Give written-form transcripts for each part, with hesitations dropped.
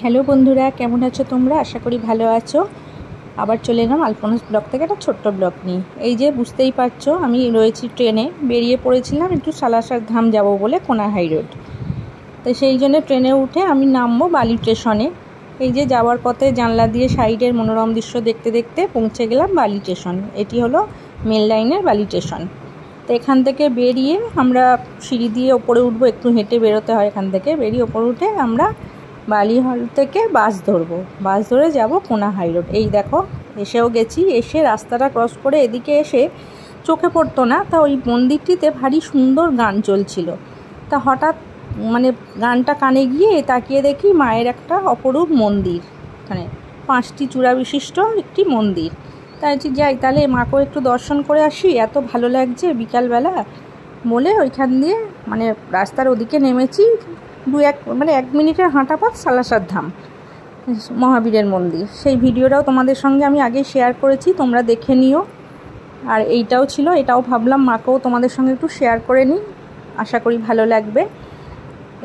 Hello বন্ধুরা, কেমন আছো তোমরা? আশা করি ভালো আছো। আবার চলে এলাম আলপনাস ব্লগ থেকে একটা ছোট্ট ব্লগ নিয়ে। এই যে বুঝতেই পারছো, আমি রয়েছি ট্রেনে, বেরিয়ে পড়েছিলাম একটু সালাসার ধাম যাব বলে, কোনা হাই রোড। তো সেই জন্য ট্রেনে উঠে আমি নামবো বালি স্টেশনে। এই যে যাওয়ার পথে জানলা দিয়ে সাইডের মনোরম দৃশ্য দেখতে দেখতে পৌঁছে গেলাম বালি স্টেশন। এটি হলো মেল লাইনের বালি স্টেশন। তো এখান থেকে বেরিয়ে আমরা সিঁড়ি দিয়ে ওপরে উঠবো, একটু হেঁটে বেরোতে হয়। এখান থেকে বেরিয়ে ওপরে উঠে আমরা বালি হল থেকে বাস ধরবো, বাস ধরে যাব কোনা হাই রোড। এই দেখো এসেও গেছি। এসে রাস্তাটা ক্রস করে এদিকে এসে চোখে পড়তো না, তা ওই মন্দিরটিতে ভারী সুন্দর গান চলছিল। তা হঠাৎ গানটা কানে গিয়ে তাকিয়ে দেখি মায়ের একটা অপরূপ মন্দির, মানে 5টি চূড়া বিশিষ্ট একটি মন্দির। তাই যাই, তাহলে মাকেও একটু দর্শন করে আসি, এত ভালো লাগছে বিকালবেলা বলে ওইখান দিয়ে রাস্তার ওদিকে নেমেছি। 1 মিনিটের হাঁটা পথ সালাসার ধাম, মহাবীরের মন্দির। সেই ভিডিওটাও তোমাদের সঙ্গে আমি আগে শেয়ার করেছি, তোমরা দেখে নিও। আর এইটাও ছিল, এটাও ভাবলাম মাকেও তোমাদের সঙ্গে একটু শেয়ার করে নিই, আশা করি ভালো লাগবে।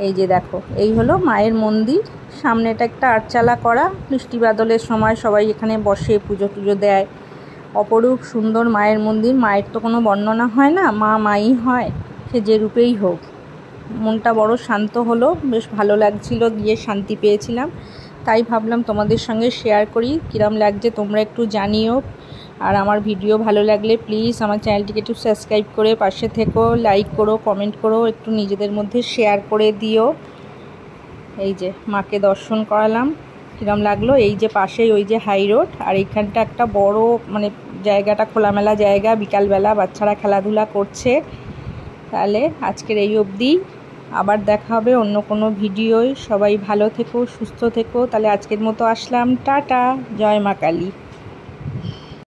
এই যে দেখো, এই হলো মায়ের মন্দির। সামনেটা একটা আটচালা করা, বৃষ্টি বাদলের সময় সবাই এখানে বসে পুজো টুজো দেয়। অপরূপ সুন্দর মায়ের মন্দির। মায়ের তো কোনো বর্ণনা হয় না, মা মাই হয়, সে যে রূপেই হোক। মনটা বড় শান্ত হলো, বেশ ভালো লাগছিল, গিয়ে শান্তি পেয়েছিলাম। তাই ভাবলাম তোমাদের সঙ্গে শেয়ার করি, কিরম লাগছে তোমরা একটু জানিও। আর আমার ভিডিও ভালো লাগলে প্লিজ আমার চ্যানেলটিকে একটু সাবস্ক্রাইব করে পাশে থেকো, লাইক করো, কমেন্ট করো, একটু নিজেদের মধ্যে শেয়ার করে দিও। এই যে মাকে দর্শন করালাম, কিরম লাগলো। এই যে পাশেই ওই যে হাই রোড, আর এইখানটা একটা বড় জায়গাটা খোলামেলা জায়গা, বিকালবেলা বাচ্চারা খেলাধুলা করছে। তাহলে আজকের এই অবধি, আবার দেখা হবে অন্য কোনো ভিডিওয়। সবাই ভালো থেকো, সুস্থ থেকো। তাহলে আজকের মতো আসলাম, টাটা, জয় মা কালী।